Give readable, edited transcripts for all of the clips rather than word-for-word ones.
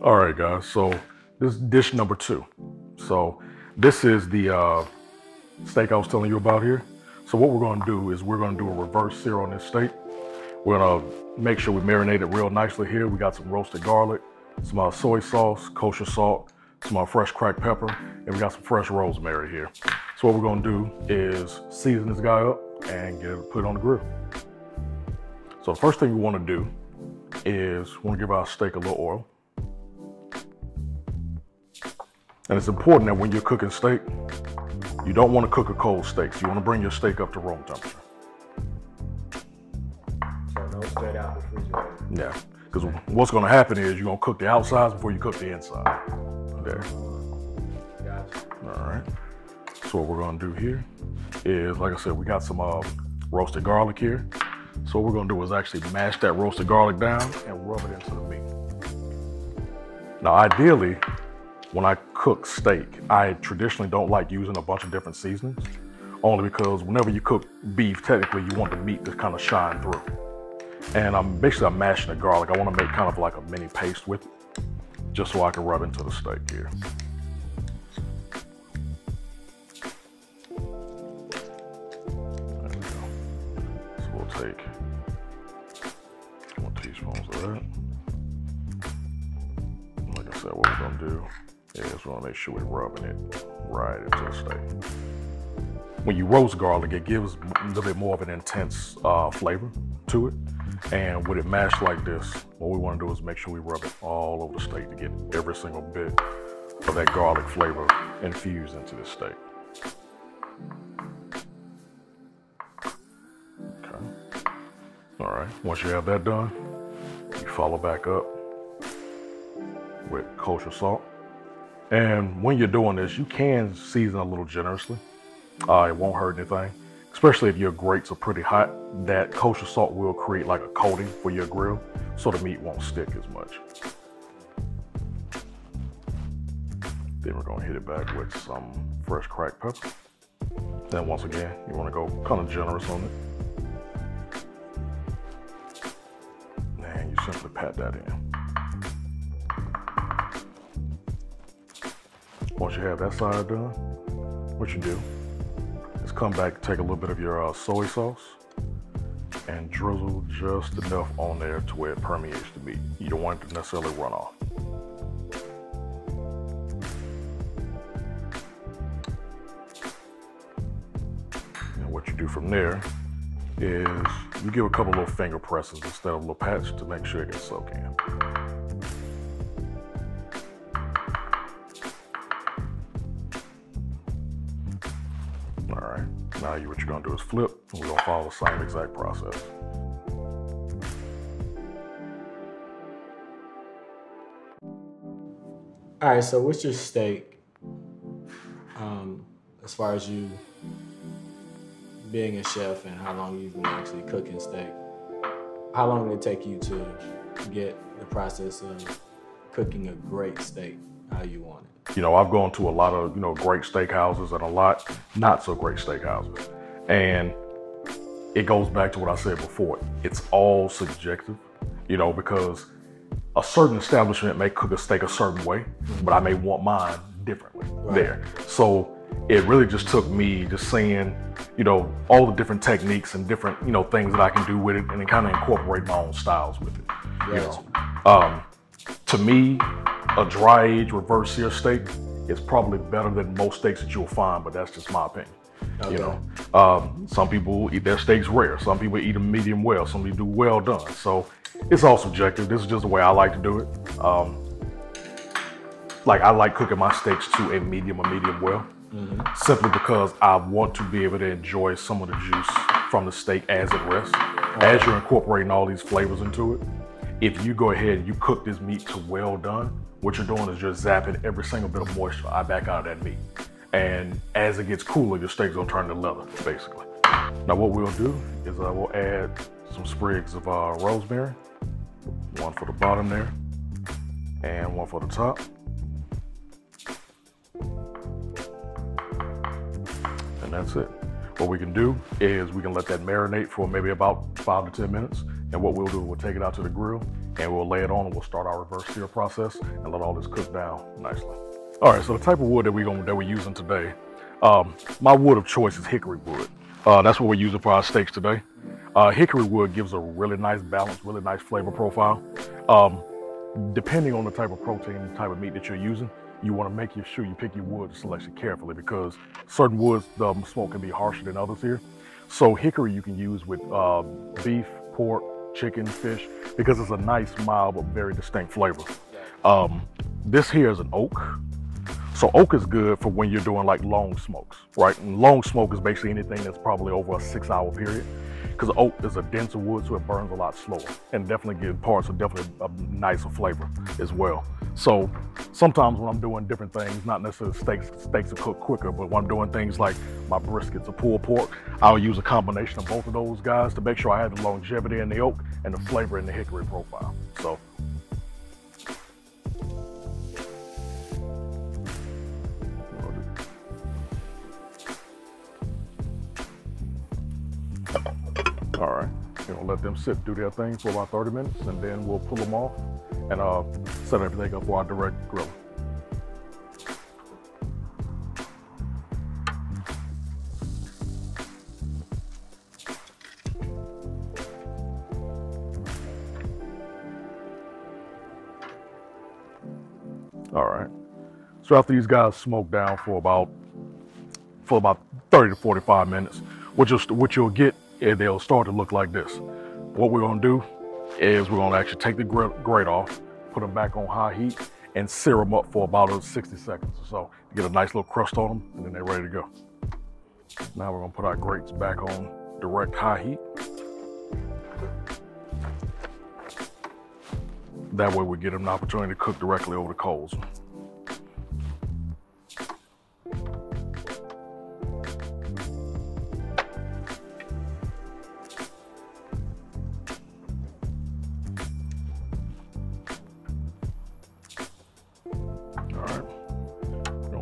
All right, guys, so this is dish number 2. So this is the steak I was telling you about here. So what we're gonna do is we're gonna do a reverse sear on this steak. We're gonna make sure we marinate it real nicely here. We got some roasted garlic, some soy sauce, kosher salt, some fresh cracked pepper, and we got some fresh rosemary here. So what we're gonna do is season this guy up and put it on the grill. So the first thing we wanna do is we wanna give our steak a little oil. And it's important that when you're cooking steak, you don't want to cook a cold steak. So you want to bring your steak up to room temperature. So no straight out the refrigerator. Yeah, because what's going to happen is you're going to cook the outsides before you cook the inside. There. Gotcha. All right. So what we're going to do here is, like I said, we got some roasted garlic here. So what we're going to do is actually mash that roasted garlic down and rub it into the meat. Now, ideally, when I cook steak, I traditionally don't like using a bunch of different seasonings, only because whenever you cook beef, technically you want the meat to kind of shine through. And I'm mashing the garlic. I want to make kind of like a mini paste with it, just so I can rub into the steak here. There we go. So we'll take 1 teaspoon of that. Like I said, what we're gonna do is we want to make sure we're rubbing it right into the steak. When you roast garlic, it gives a little bit more of an intense flavor to it. And with it mashed like this, what we want to do is make sure we rub it all over the steak to get every single bit of that garlic flavor infused into the steak. Okay. All right, once you have that done, you follow back up with kosher salt. And when you're doing this, you can season a little generously. It won't hurt anything, especially if your grates are pretty hot. That kosher salt will create like a coating for your grill, so the meat won't stick as much. Then we're gonna hit it back with some fresh cracked pepper. Then once again, you wanna go kind of generous on it. And you simply pat that in. Once you have that side done, what you do is come back, take a little bit of your soy sauce and drizzle just enough on there to where it permeates the meat. You don't want it to necessarily run off. And what you do from there is you give a couple little finger presses instead of a little patch to make sure it gets soaked in. Now what you're gonna do is flip, and we're gonna follow the same exact process. All right, so what's your steak, as far as you being a chef and how long you've been actually cooking steak, how long did it take you to get the process of cooking a great steak how you want it? You know, I've gone to a lot of, great steakhouses and a lot not so great steakhouses. And it goes back to what I said before. It's all subjective, because a certain establishment may cook a steak a certain way, but I may want mine differently there. So it really just took me just seeing, all the different techniques and different, things that I can do with it, and then kind of incorporate my own styles with it. To me, a dry age reverse sear steak is probably better than most steaks that you'll find, but that's just my opinion. Okay. Some people eat their steaks rare. Some people eat them medium well. Some people do well done. So it's all subjective. This is just the way I like to do it. Like I like cooking my steaks to a medium or medium well, simply because I want to be able to enjoy some of the juice from the steak as it rests. As you're incorporating all these flavors into it, if you go ahead and you cook this meat to well done, what you're doing is you're zapping every single bit of moisture back out of that meat. And as it gets cooler, your steak's gonna turn to leather, basically. Now what we'll do is we'll add some sprigs of rosemary, one for the bottom there, and one for the top. And that's it. What we can do is we can let that marinate for maybe about 5 to 10 minutes. And what we'll do, we'll take it out to the grill and we'll lay it on and we'll start our reverse sear process and let all this cook down nicely. All right, so the type of wood that we're using today, my wood of choice is hickory wood. That's what we're using for our steaks today. Hickory wood gives a really nice balance, really nice flavor profile. Depending on the type of protein, type of meat that you're using, you want to make sure you pick your wood selection carefully because certain woods, the smoke can be harsher than others here. So hickory you can use with beef, pork, chicken, fish, because it's a nice, mild, but very distinct flavor. This here is an oak. So oak is good for when you're doing like long smokes, right? And long smoke is basically anything that's probably over a 6-hour period, because oak is a denser wood, so it burns a lot slower, and definitely gives parts of definitely a nicer flavor as well. So sometimes when I'm doing different things, not necessarily steaks are cooked quicker, but when I'm doing things like my briskets or pulled pork, I'll use a combination of both of those guys to make sure I have the longevity in the oak and the flavor in the hickory profile. So. All right, let them sit, do their thing for about 30 minutes, and then we'll pull them off and set everything up for our direct grill. All right, so after these guys smoke down for about 30 to 45 minutes, what you'll get, they'll start to look like this. What we're gonna do is we're gonna actually take the grate off, put them back on high heat, and sear them up for about 60 seconds or so to get a nice little crust on them, and then they're ready to go. Now we're gonna put our grates back on direct high heat. That way we get them an opportunity to cook directly over the coals.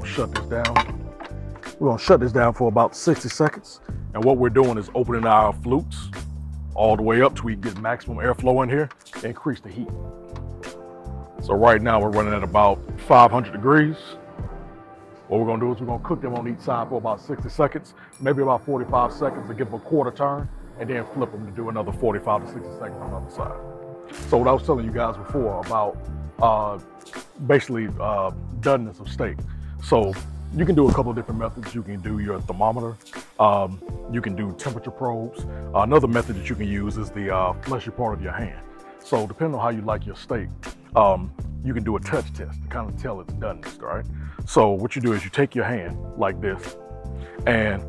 Shut this down. We're gonna shut this down for about 60 seconds. And what we're doing is opening our flutes all the way up till we get maximum airflow in here, increase the heat. So right now we're running at about 500 degrees. What we're gonna do is we're gonna cook them on each side for about 60 seconds, maybe about 45 seconds to give them a quarter turn, and then flip them to do another 45 to 60 seconds on the other side. So what I was telling you guys before about basically doneness of steak. So you can do a couple of different methods. You can do your thermometer. You can do temperature probes. Another method that you can use is the fleshy part of your hand. So depending on how you like your steak, you can do a touch test to kind of tell it's doneness, right? So what you do is you take your hand like this, and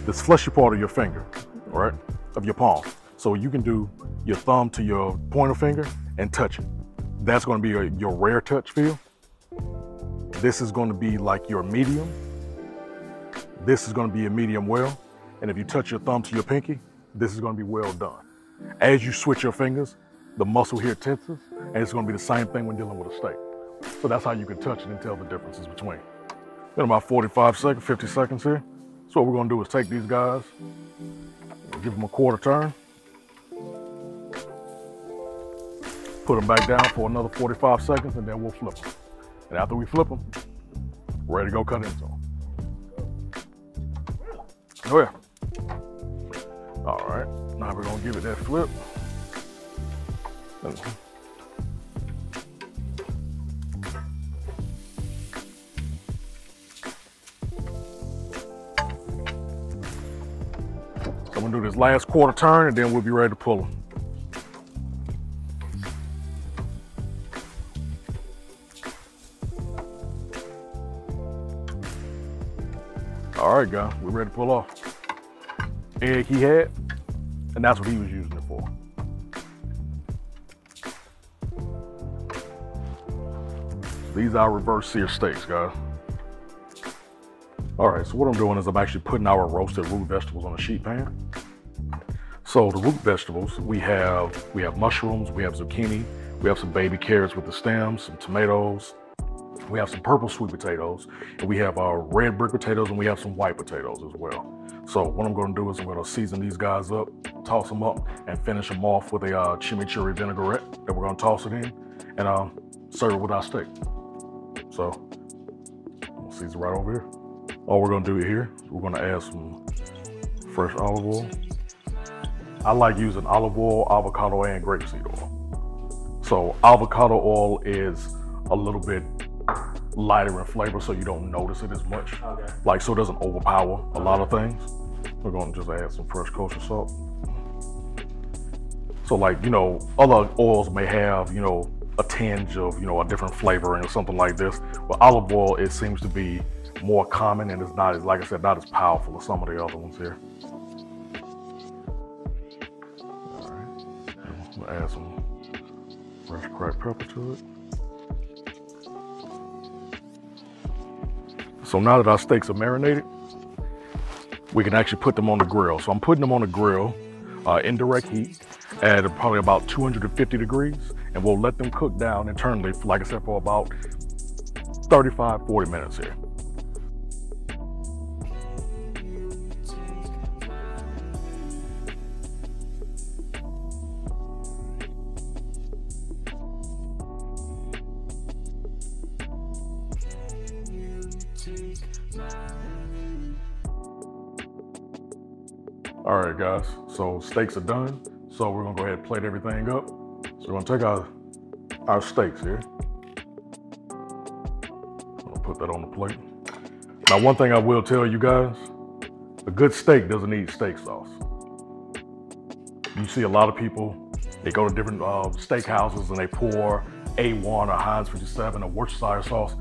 this fleshy part of your finger, right, of your palm. So you can do your thumb to your pointer finger and touch it. That's going to be your rare touch feel. This is going to be like your medium. This is going to be a medium well. And if you touch your thumb to your pinky, this is going to be well done. As you switch your fingers, the muscle here tenses, and it's going to be the same thing when dealing with a steak. So that's how you can touch it and tell the differences between. Then about 45 seconds, 50 seconds here. So what we're going to do is take these guys, give them a quarter turn, put them back down for another 45 seconds, and then we'll flip them. And after we flip them, we're ready to go cut into them. Oh yeah. All right, now we're gonna give it that flip. So I'm gonna do this last quarter turn and then we'll be ready to pull them. All right, guys, we're ready to pull off. Egg he had, and that's what he was using it for. These are reverse sear steaks, guys. All right, so what I'm doing is I'm actually putting our roasted root vegetables on a sheet pan. So the root vegetables, we have mushrooms, we have zucchini, we have some baby carrots with the stems, some tomatoes, we have some purple sweet potatoes, and we have our red brick potatoes, and we have some white potatoes as well. So what I'm gonna do is I'm gonna season these guys up, toss them up, and finish them off with a chimichurri vinaigrette that we're gonna toss it in, and serve it with our steak. So we'll season right over here. All we're gonna do here is we're gonna add some fresh olive oil. I like using olive oil, avocado, and grapeseed oil. So avocado oil is a little bit lighter in flavor, so you don't notice it as much. Okay. Like, so it doesn't overpower a lot of things. We're gonna just add some fresh kosher salt. So like, you know, other oils may have, you know, a tinge of, you know, a different flavoring or something like this. But olive oil, it seems to be more common, and it's not as, like I said, not as powerful as some of the other ones here. All right, we'll add some fresh cracked pepper to it. So now that our steaks are marinated, we can actually put them on the grill. So I'm putting them on the grill, indirect heat, at probably about 250 degrees, and we'll let them cook down internally, like I said, for about 35, 40 minutes here. All right, guys, so steaks are done. So we're gonna go ahead and plate everything up. So we're gonna take our steaks here. I'll put that on the plate. Now, one thing I will tell you guys, a good steak doesn't need steak sauce. You see a lot of people, they go to different steak houses and they pour A1 or Heinz 57 or Worcestershire sauce.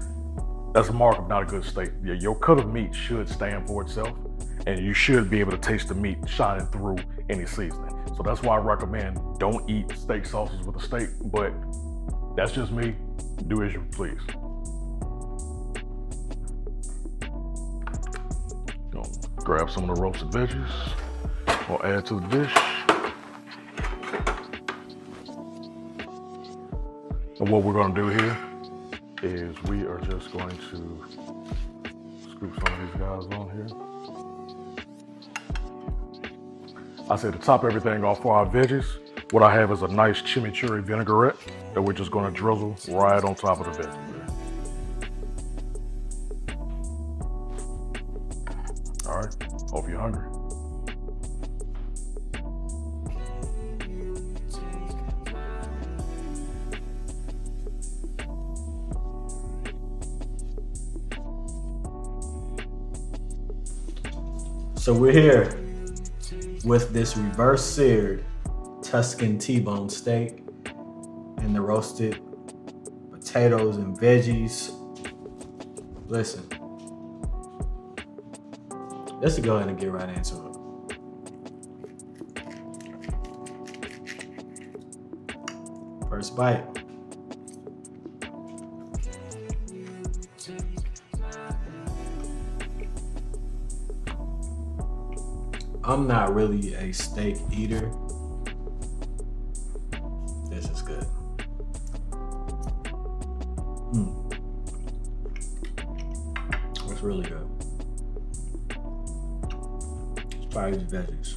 That's a mark of not a good steak. Your cut of meat should stand for itself, and you should be able to taste the meat shining through any seasoning. So that's why I recommend don't eat steak sauces with a steak, but that's just me. Do as you please. Gonna grab some of the roasted veggies. We'll add to the dish. And what we're gonna do here is we are just going to scoop some of these guys on here. I said to top everything off for our veggies, what I have is a nice chimichurri vinaigrette that we're just gonna drizzle right on top of the veggies there. All right, hope you're hungry. So we're here with this reverse seared Tuscan T-bone steak and the roasted potatoes and veggies. Listen, let's go ahead and get right into it. First bite. I'm not really a steak eater. This is good. It's really good. Let's try these veggies.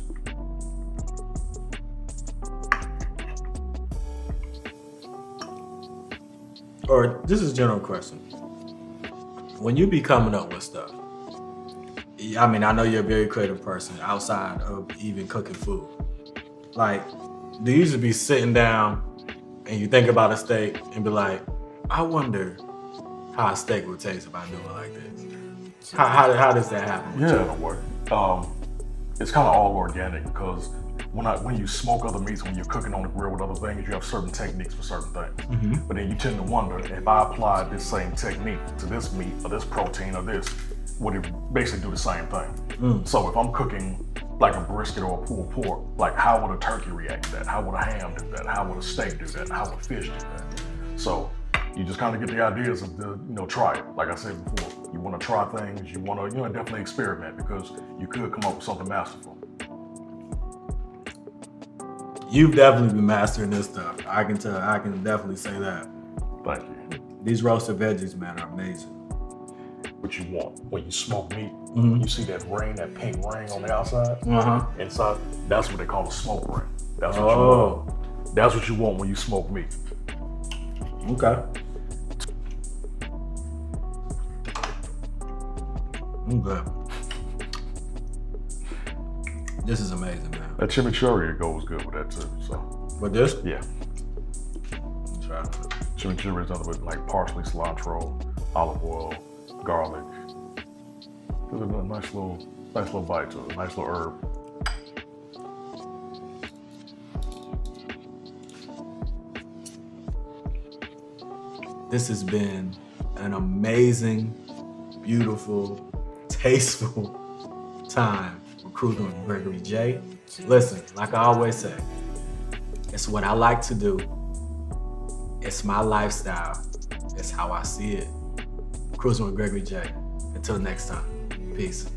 Or this is a general question. When you be coming up with stuff, I mean, I know you're a very creative person outside of even cooking food. Like, do you usually be sitting down and you think about a steak and be like, I wonder how a steak would taste if I do it like this? How does that happen? Yeah, don't worry. It's kind of all organic because when you smoke other meats, when you're cooking on the grill with other things, you have certain techniques for certain things. Mm-hmm. But then you tend to wonder, if I applied this same technique to this meat or this protein or this, would it basically do the same thing? So if I'm cooking like a brisket or a pulled pork, like how would a turkey react to that? How would a ham do that? How would a steak do that? How would fish do that? So you just kind of get the ideas of try it. Like I said before, you want to try things, you want to, definitely experiment because you could come up with something masterful. You've definitely been mastering this stuff. I can tell, I can definitely say that. Thank you. These roasted veggies, man, are amazing. what you want. When you smoke meat, Mm-hmm. you see that ring, that pink ring on the outside. Uh-huh. Inside, that's what they call a smoke ring. That's what you Oh. want. That's what you want when you smoke meat. Okay. I'm good. This is amazing, man. That chimichurri goes good with that too. So, With this? yeah. Let's try it. Chimichurri is nothing but like parsley, cilantro, olive oil, garlic. There's a nice little bite to it, a nice little herb. This has been an amazing, beautiful, tasteful time for Cruisin with Gregory J. Listen, like I always say, it's what I like to do. It's my lifestyle. It's how I see it. Cruisin with Gregory J. Until next time, peace.